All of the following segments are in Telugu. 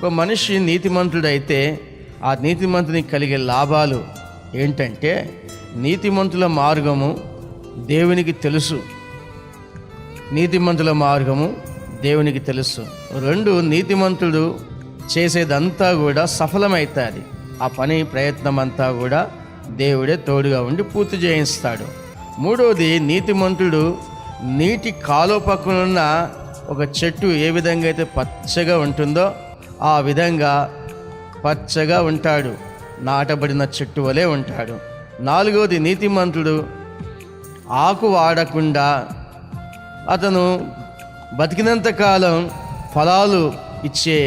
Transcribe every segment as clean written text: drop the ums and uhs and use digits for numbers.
ఒక మనిషి నీతిమంతుడైతే ఆ నీతిమంతునికి కలిగే లాభాలు ఏంటంటే, నీతిమంతుల మార్గము దేవునికి తెలుసు. నీతిమంతుల మార్గము దేవునికి తెలుసు. 2, నీతిమంతుడు చేసేదంతా కూడా సఫలమవుతుంది. ఆ పని ప్రయత్నం అంతా కూడా దేవుడే తోడుగా ఉండి పూర్తి చేయిస్తాడు. 3వది, నీతిమంతుడు నీటి కాలువ పక్కనున్న ఒక చెట్టు ఏ విధంగా అయితే పచ్చగా ఉంటుందో ఆ విధంగా పచ్చగా ఉంటాడు, నాటబడిన చెట్టు వలె ఉంటాడు. 4వది, నీతిమంతుడు ఆకు వాడకుండా అతను బతికినంత కాలం ఫలాలు ఇచ్చే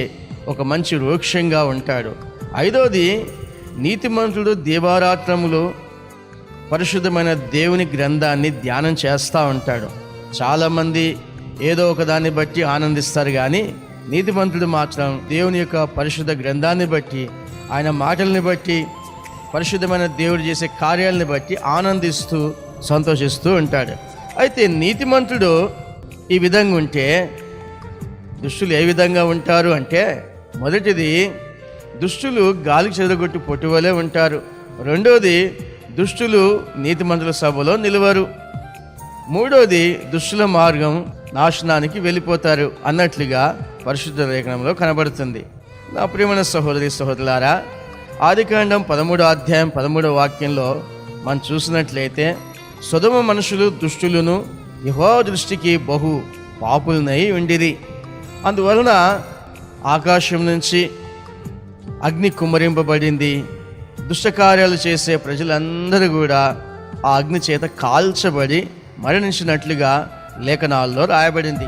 ఒక మంచి వృక్షంగా ఉంటాడు. 5వది, నీతిమంతుడు దీవారాత్రములు పరిశుద్ధమైన దేవుని గ్రంథాన్ని ధ్యానం చేస్తూ ఉంటాడు. చాలామంది ఏదో ఒక దాన్ని బట్టి ఆనందిస్తారు, కానీ నీతిమంతుడు మాత్రం దేవుని యొక్క పరిశుద్ధ గ్రంథాన్ని బట్టి, ఆయన మాటల్ని బట్టి, పరిశుద్ధమైన దేవుడు చేసే కార్యాలని బట్టి ఆనందిస్తూ సంతోషిస్తూ ఉంటాడు. అయితే నీతిమంతుడు ఈ విధంగా ఉంటే దుష్టులు ఏ విధంగా ఉంటారు అంటే, మొదటిది, దుష్టులు గాలికి చెదరగొట్టి పొట్టువలే ఉంటారు. 2వది, దుష్టులు నీతిమంతుల సభలో నిలవరు. 3వది, దుష్టుల మార్గం నాశనానికి వెళ్ళిపోతారు అన్నట్లుగా పరిశుద్ధ లేఖనంలో కనబడుతుంది. నా ప్రియమైన సహోదరి సహోదరులారా, ఆదికాండం 13వ అధ్యాయం 13వ వాక్యంలో మనం చూసినట్లయితే, సొదొమ మనుషులు దుష్టులను యెహోవా దృష్టికి బహు పాపులనై ఉండిరి. అందువలన ఆకాశం నుంచి అగ్ని కుమ్మరింపబడింది. దుష్టకార్యాలు చేసే ప్రజలందరూ కూడా ఆ అగ్ని చేత కాల్చబడి మరణించినట్లుగా లేఖనాల్లో రాయబడింది.